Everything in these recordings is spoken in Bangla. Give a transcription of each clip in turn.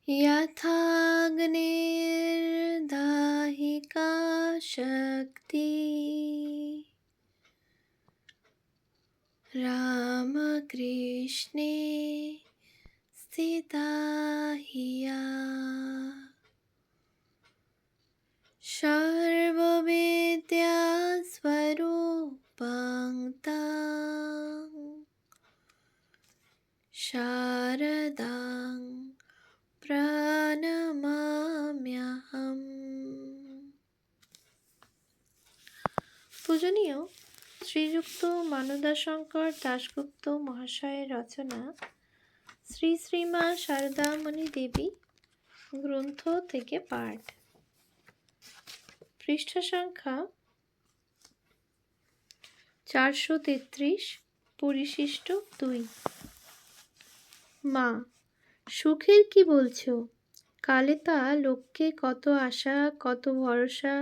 यथाग्निर्दाहिका शक्ति रामकृष्णे स्थिता हिया सर्वविद्यास्वरूपां तां शारदां প্রণমাম্যহম। পূজনীয় শ্রীযুক্ত মানদাশঙ্কর দাশগুপ্ত মহাশয়ের রচনা শ্রী শ্রীমা শারদামণি দেবী গ্রন্থ থেকে পাঠ, পৃষ্ঠা সংখ্যা 433, পরিশিষ্ট 2। মা, সুখের কি বলছো? কালে তা লোককে কত আশা, কত ভরসা,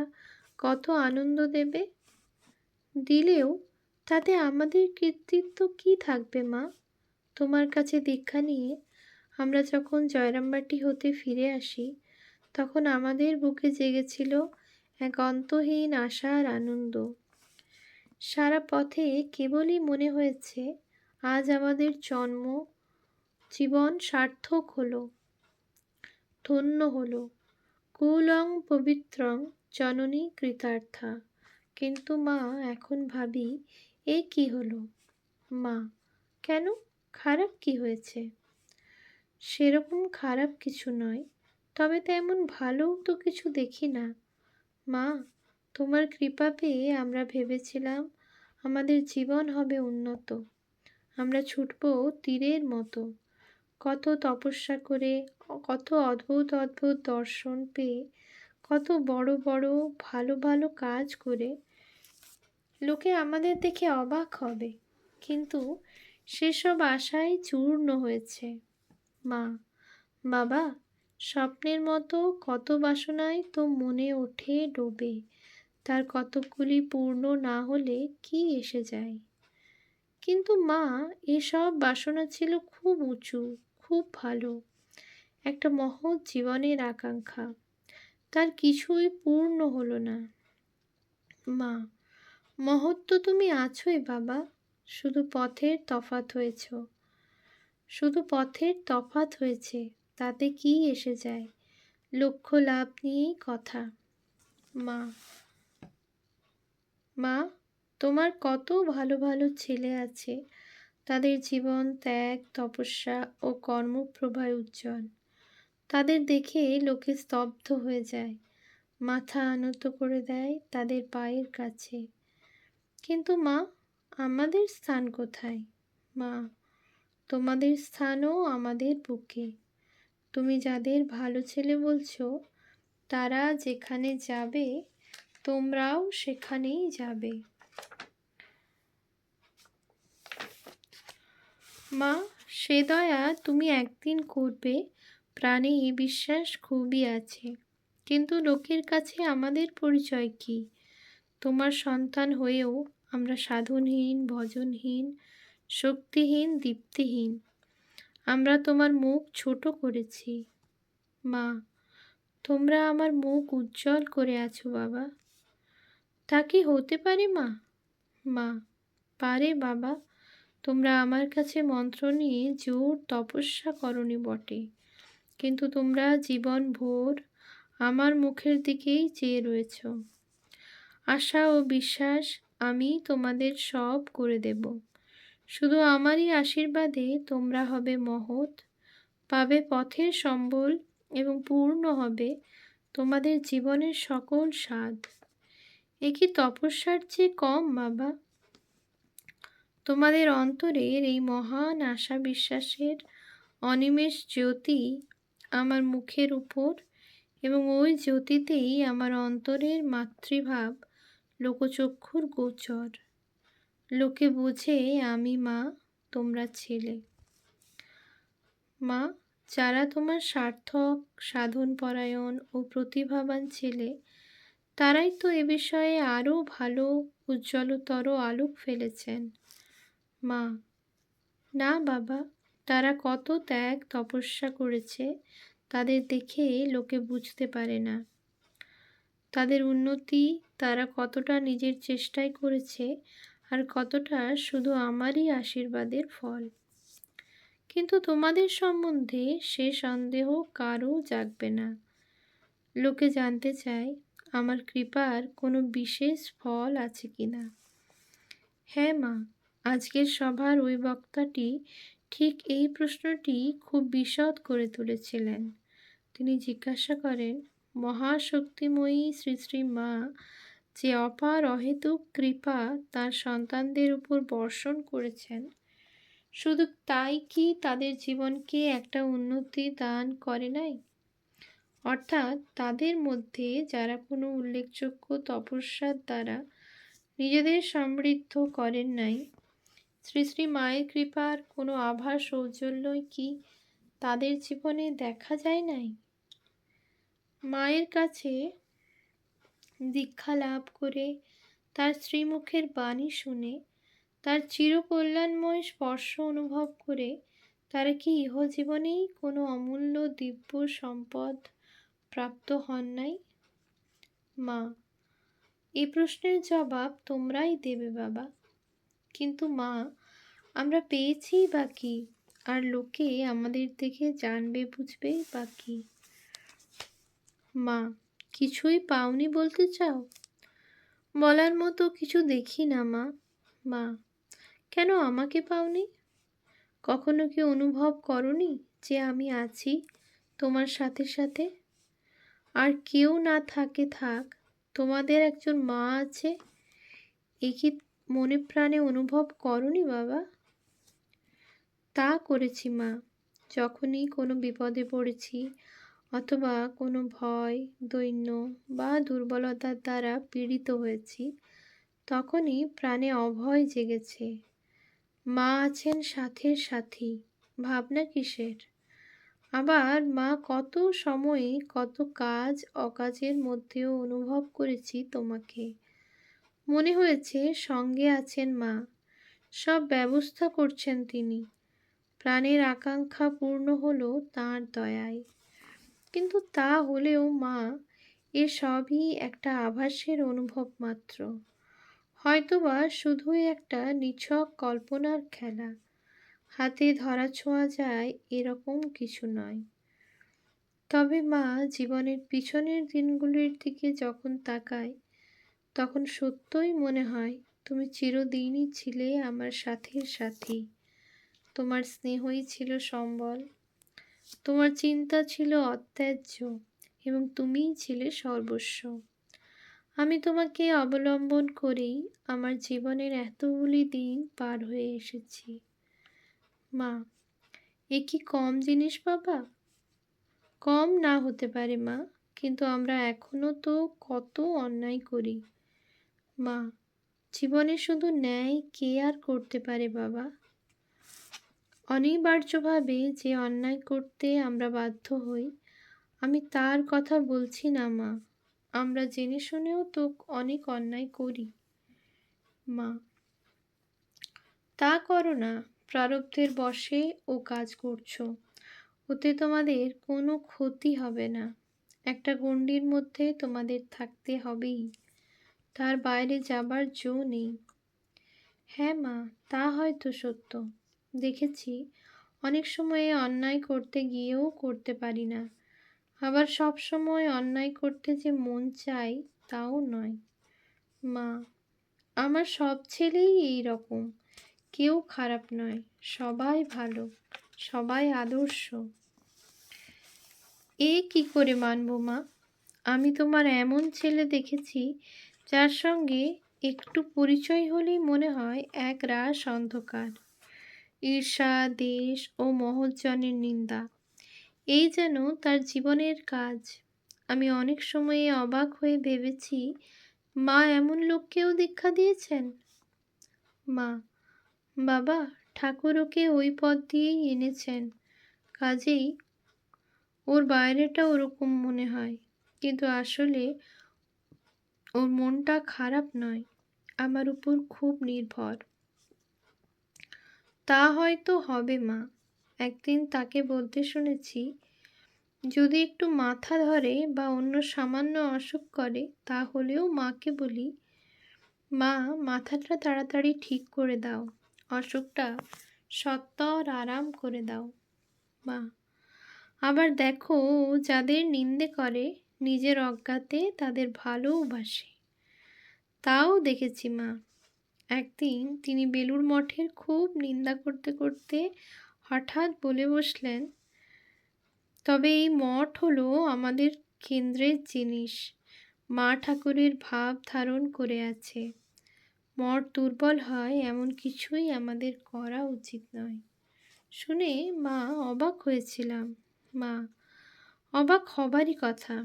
কত আনন্দ দেবে। দিলেও তাতে আমাদের কৃতিত্ব কি থাকবে মা? তোমার কাছে দীক্ষা নিয়ে আমরা যখন জয়রামবাটি হতে ফিরে আসি, তখন আমাদের বুকে জেগেছিল এক অন্তহীন আশা আর আনন্দ। সারা পথে কেবলই মনে হয়েছে আজ আমাদের জন্ম জীবন সার্থক হলো, ধন্য হলো। কুলং পবিত্রং জননী কৃতার্থা। কিন্তু মা, এখন ভাবি এ কি হলো? মা, কেন? খারাপ কি হয়েছে? সেরকম খারাপ কিছু নয়, তবে তেমন ভালোও তো কিছু দেখি না। মা, তোমার কৃপা পেয়ে আমরা ভেবেছিলাম আমাদের জীবন হবে উন্নত, আমরা ছুটব তীরের মতো। কত তপস্যা করে, কত অদ্ভুত অদ্ভুত দর্শন পেয়ে, কত বড় বড় ভালো ভালো কাজ করে লোকে আমাদের দেখে অবাক হবে, কিন্তু সেসব আশাই চূর্ণ হয়েছে। মা, বাবা, স্বপ্নের মতো কত বাসনাই তো মনে ওঠে ডোবে, তার কতকগুলি পূর্ণ না হলে কি এসে যায়। কিন্তু মা, এসব বাসনা ছিল খুব উঁচু, খুব ভালো, একটা মহৎ জীবনের আকাঙ্ক্ষা, তার কিছুই পূর্ণ হলো না। মা, মহৎ তো তুমি আছোই বাবা, শুধু পথের তফাৎ হয়েছ, শুধু পথের তফাৎ হয়েছে, তাতে কি এসে যায়? লক্ষ্য লাভ নিয়েই কথা। মা, মা, তোমার কত ভালো ভালো ছেলে আছে, তাদের জীবন ত্যাগ, তপস্যা ও কর্মপ্রভায় উজ্জ্বল। তাদের দেখে লোকে স্তব্ধ হয়ে যায়, মাথা আনত করে দেয় তাদের পায়ের কাছে। কিন্তু মা, আমাদের স্থান কোথায়? মা, তোমাদের স্থানও আমাদের বুকে। তুমি যাদের ভালো ছেলে বলছো, তারা যেখানে যাবে তোমরাও সেখানেই যাবে। মা, সে দয়া তুমি একদিন করবে, প্রাণে এই বিশ্বাস খুবই আছে। কিন্তু লোকের কাছে আমাদের পরিচয় কি? তোমার সন্তান হয়েও আমরা সাধনহীন, ভজনহীন, শক্তিহীন, দীপ্তিহীন। আমরা তোমার মুখ ছোট করেছি। মা, তোমরা আমার মুখ উজ্জ্বল করে আছো বাবা। তা কি হতে পারে মা? মা, পারে বাবা। তোমরা আমার কাছে মন্ত্র নিয়ে জোর তপস্যা করনি বটে, কিন্তু তোমরা জীবন ভোর আমার মুখের দিকেই চেয়ে রয়েছ। আশা ও বিশ্বাস আমি তোমাদের সব করে দেব। শুধু আমারই আশীর্বাদে তোমরা হবে মহৎ, পাবে পথের সম্বল এবং পূর্ণ হবে তোমাদের জীবনের সকল স্বাদ। এ কি তপস্যার চেয়ে কম বাবা? তোমাদের অন্তরের এই মহান আশা বিশ্বাসের অনিমেষ জ্যোতি আমার মুখের উপর, এবং ওই জ্যোতিতেই আমার অন্তরের মাতৃভাব লোকচক্ষুর গোচর। লোকে বোঝে আমি মা, তোমরা ছেলে। মা, যারা তোমার সার্থক, সাধনপরায়ণ ও প্রতিভাবান ছেলে, তারাই তো এ বিষয়ে আরও ভালো, উজ্জ্বলতর আলোক ফেলেছেন। মা, না বাবা, তারা কত ত্যাগ তপস্যা করেছে, তাদের দেখে লোকে বুঝতে পারে না তাদের উন্নতি, তারা কতটা নিজের চেষ্টায় করেছে আর কতটা শুধু আমারই আশীর্বাদের ফল। কিন্তু তোমাদের সম্বন্ধে সে সন্দেহ কারও জাগবে না। লোকে জানতে চায় আমার কৃপার কোনো বিশেষ ফল আছে কিনা। হ্যাঁ মা, আজকের সভার ওই বক্তাটি ঠিক এই প্রশ্নটি খুব বিশদ করে তুলেছিলেন। তিনি জিজ্ঞাসা করেন, মহাশক্তিময়ী শ্রী শ্রী মা যে অপার অহেতুক কৃপা তার সন্তানদের উপর বর্ষণ করেছেন, শুধু তাই কি তাদের জীবনকে একটা উন্নতি দান করে নাই? অর্থাৎ তাদের মধ্যে যারা কোনো উল্লেখযোগ্য তপস্যার দ্বারা নিজেদের সমৃদ্ধ করেন নাই, শ্রী শ্রী মায়ের কৃপার কোনো আভাস ঔজ্জ্বল্যই কি তাদের জীবনে দেখা যায় নাই? মায়ের কাছে দীক্ষা লাভ করে, তার শ্রীমুখের বাণী শুনে, তার চিরকল্যাণময় স্পর্শ অনুভব করে তারা কি ইহজীবনেই কোনো অমূল্য দিব্য সম্পদ প্রাপ্ত হন নাই? মা, এই প্রশ্নের জবাব তোমরাই দেবে বাবা। কিন্তু মা, আমরা পেয়েছি বা কি, আর লোকে আমাদের দেখে জানবে বুঝবেই বা কি? মা, কিছুই পাওনি বলতে চাও? বলার মতো কিছু দেখি না মা। মা, কেন আমাকে পাওনি? কখনো কি অনুভব করনি যে আমি আছি তোমার সাথে সাথে? আর কেউ না থাকে থাক, তোমাদের একজন মা আছে, এ কি মনে প্রাণে অনুভব করনি বাবা? তা করেছি মা। যখনই কোনো বিপদে পড়েছি অথবা কোনো ভয়, দৈন্য বা দুর্বলতার দ্বারা পীড়িত হয়েছি, তখনই প্রাণে অভয় জেগেছে। মা আছেন সাথের সাথী, ভাবনা কিসের? আবার মা কত সময়ে কত কাজ অকাজের মধ্যেও অনুভব করেছি তোমাকে। মনে হয়েছে সঙ্গে আছেন মা, সব ব্যবস্থা করছেন তিনি। প্রাণের আকাঙ্ক্ষা পূর্ণ হলো তাঁর দয়ায়। কিন্তু তা হলেও মা, এ সবই একটা আভাসের অনুভব মাত্র, হয়তোবা শুধুই একটা নিছক কল্পনার খেলা, হাতে ধরা ছোঁয়া যায় এরকম কিছু নয়। তবে মা, জীবনের পিছনের দিনগুলির দিকে যখন তাকাই, তখন সত্যই মনে হয় তুমি চিরদিনই ছিলে আমার সাথের সাথী। তোমার স্নেহই ছিল সম্বল, তোমার চিন্তা ছিল অত্যাজ্য, এবং তুমিই ছিলে সর্বস্ব। আমি তোমাকে অবলম্বন করেই আমার জীবনের এতগুলি দিন পার হয়ে এসেছি। মা, এ কি কম জিনিস বাবা? কম না হতে পারে মা, কিন্তু আমরা এখনো তো কত অন্যায় করি। মা, জীবনে শুধু ন্যায় কে আর করতে পারে বাবা? অনিবার্যভাবে যে অন্যায় করতে আমরা বাধ্য হই, আমি তার কথা বলছি না মা। আমরা জেনে শুনেও তো অনেক অন্যায় করি। মা, তা করো না, প্রারব্ধের বশে ও কাজ করছো, ওতে তোমাদের কোনো ক্ষতি হবে না। একটা গণ্ডির মধ্যে তোমাদের থাকতে হবেই, তার বাইরে যাবার জো নেই। হ্যাঁ মা, তা হয়তো সত্য। দেখেছি অনেক সময়ে অন্যায় করতে গিয়েও করতে পারি না, আবার সব সময় অন্যায় করতে যে মন চাই তাও নয়। মা, আমার সব ছেলেই এই রকম, কেউ খারাপ নয়, সবাই ভালো, সবাই আদর্শ। এ কি করে মানব মা? আমি তোমার এমন ছেলে দেখেছি যার সঙ্গে একটু পরিচয় হলেই মনে হয় এক রাশ অন্ধকার, ঈর্ষা, দেশ ও মহৎজনের নিন্দা, এই যেন তার জীবনের কাজ। আমি অনেক সময়ে অবাক হয়ে ভেবেছি, মা এমন লোককেও দীক্ষা দিয়েছেন। মা, বাবা, ঠাকুর ওকে ওই পথ দিয়েই এনেছেন, কাজেই ওর বাইরেটা ওরকম মনে হয়, কিন্তু আসলে ওর মনটা খারাপ নয়, আমার উপর খুব নির্ভর। তা হয়তো হবে মা। একদিন তাকে বলতে শুনেছি, যদি একটু মাথা ধরে বা অন্য সামান্য অসুখ করে তাহলেও মাকে বলি, মা, মাথাটা তাড়াতাড়ি ঠিক করে দাও, অসুখটা সত্বর আরাম করে দাও। মা, আবার দেখো, ও যাদের নিন্দে করে নিজের অজ্ঞাতে তাদের ভালোবাসে। তাও দেখেছি মা। একদিন তিনি বেলুড় মঠের খুব নিন্দা করতে করতে হঠাৎ বলে বসলেন, তবে এই মঠ হলো আমাদের কেন্দ্রের জিনিস, মা ঠাকুরের ভাব ধারণ করে আছে। মঠ দুর্বল হয় এমন কিছুই আমাদের করা উচিত নয়। শুনে মা অবাক হয়েছিলাম। মা, অবাক হবারই কথা।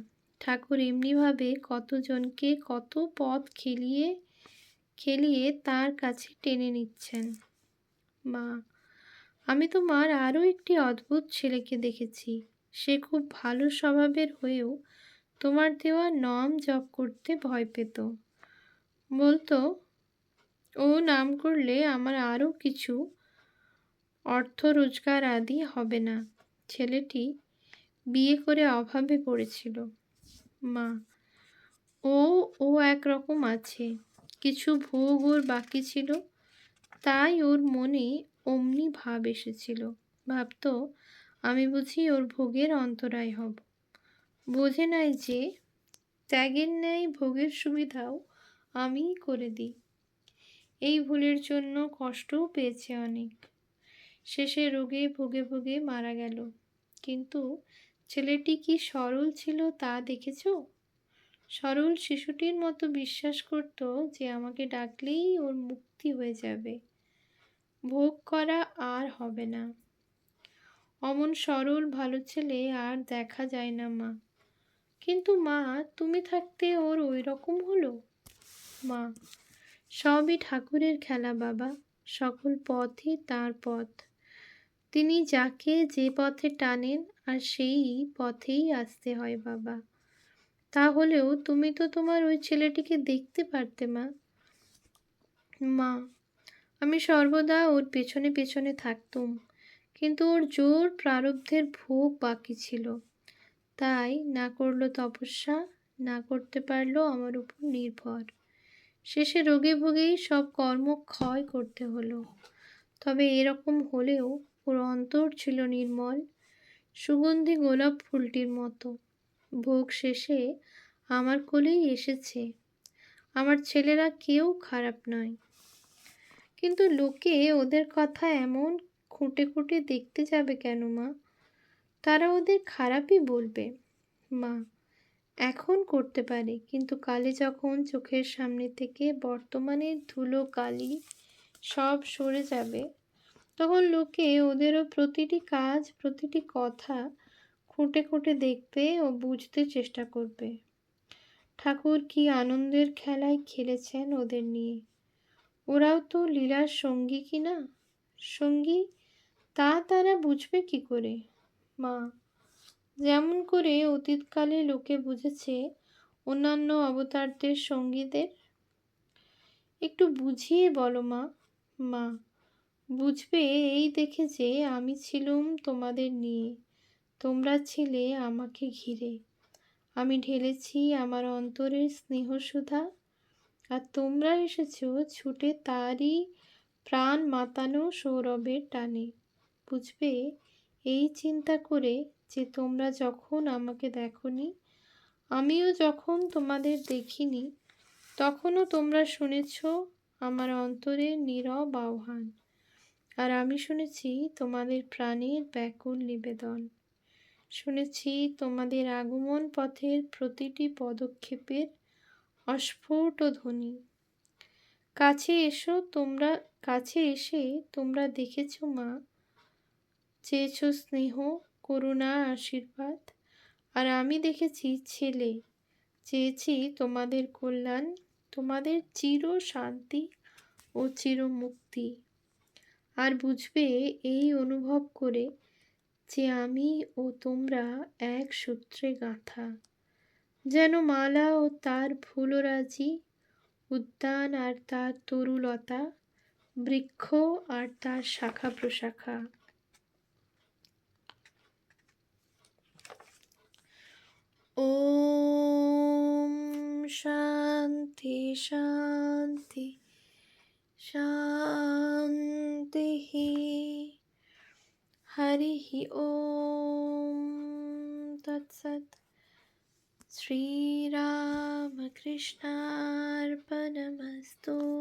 ঠাকুর এমনিভাবে কতজনকে কত পথ খেলিয়ে খেলিয়ে তার কাছে টেনে নিচ্ছেন। মা, আমি তোমার আরও একটি অদ্ভুত ছেলেকে দেখেছি। সে খুব ভালো স্বভাবের হয়েও তোমার দেওয়া নাম জপ করতে ভয় পেত। বলতো, ও নাম করলে আমার আরও কিছু অর্থ রোজগার আদি হবে না। ছেলেটি বিয়ে করে অভাবে পড়েছিল। মা, ও ও একরকম আছে, কিছু ভোগ ওর বাকি ছিল, তাই ওর মনে অমনি ভাব এসেছিল। ভাবতো আমি বুঝি ওর ভোগের অন্তরায় হব। বোঝে নাই যে ত্যাগের ন্যায় ভোগের সুবিধাও আমিই করে দিই। এই ভুলের জন্য কষ্টও পেয়েছে অনেক। শেষে রোগে ভোগে ভোগে মারা গেল। কিন্তু ছেলেটি কি সরল ছিল তা দেখেছো? সরল শিশুটির মতো বিশ্বাস করত যে আমাকে ডাকলেই ওর মুক্তি হয়ে যাবে, ভোগ করা আর হবে না। অমন সরল ভালো ছেলে আর দেখা যায় না মা। কিন্তু মা, তুমি থাকতে ওর ওই রকম হলো? মা, সবই ঠাকুরের খেলা বাবা, সকল পথই তার পথ। তিনি যাকে যে পথে টানেন আর সেই পথেই আসতে হয় বাবা। তাহলেও তুমি তো তোমার ওই ছেলেটিকে দেখতে পারতে মা। মা, আমি সর্বদা ওর পেছনে পেছনে থাকতুম, কিন্তু ওর জোর প্রারব্ধের ভোগ বাকি ছিল, তাই না করলো তপস্যা, না করতে পারলো আমার উপর নির্ভর। শেষে রোগে ভোগেই সব কর্ম ক্ষয় করতে হলো। তবে এরকম হলেও ওর অন্তর ছিল নির্মল, সুগন্ধি গোলাপ ফুলটির মতো। ভোগ শেষে আমার কোলেই এসেছে। আমার ছেলেরা কেউ খারাপ নয়। কিন্তু লোকে ওদের কথা এমন খুঁটে খুঁটে দেখতে যাবে কেন মা? তারা ওদের খারাপই বলবে। মা, এখন করতে পারে, কিন্তু কালে যখন চোখের সামনে থেকে বর্তমানের ধুলো কালি সব সরে যাবে, তখন লোকে ওদেরও প্রতিটি কাজ প্রতিটি কথা খুঁটে খুঁটে দেখবে ও বুঝতে চেষ্টা করবে। ঠাকুর কি আনন্দের খেলায় খেলেছেন ওদের নিয়ে। ওরাও তো লীলার সঙ্গী কি না? সঙ্গী, তা তারা বুঝবে কি করে? মা, যেমন করে অতীতকালে লোকে বুঝেছে অন্যান্য অবতারদের সঙ্গীদের। একটু বুঝিয়ে বলো মা। মা, বুঝবে এই দেখে যে আমি ছিলুম তোমাদের নিয়ে, তোমরা ছিলে আমাকে ঘিরে। আমি ঢেলেছি আমার অন্তরের স্নেহসুধা, আর তোমরা এসেছো ছুটে তারই প্রাণ মাতানো সৌরভের টানে। বুঝবে এই চিন্তা করে যে তোমরা যখন আমাকে দেখনি, আমিও যখন তোমাদের দেখিনি, তখনও তোমরা শুনেছ আমার অন্তরের নীরব আহ্বান, আর আমি শুনেছি তোমাদের প্রাণের ব্যাকুল নিবেদন। শুনেছি তোমাদের আগমন পথের প্রতিটি পদক্ষেপের অস্ফুট ধ্বনি। কাছে এসো তোমরা, কাছে এসে তোমরা দেখেছ মা, চেয়েছ স্নেহ, করুণা, আশীর্বাদ। আর আমি দেখেছি ছেলে, চেয়েছি তোমাদের কল্যাণ, তোমাদের চির শান্তি ও চির মুক্তি। আর বুঝবে এই অনুভব করে যে আমি ও তোমরা এক সূত্রে গাঁথা, যেন মালা ও তার ফুলরাজি, উদ্যান আর তার তরুলতা, বৃক্ষ আর তার শাখা প্রশাখা। शान्ति शान्तिः। हरिः ॐ तत्सत्। श्रीरामकृष्णार्पणमस्तु।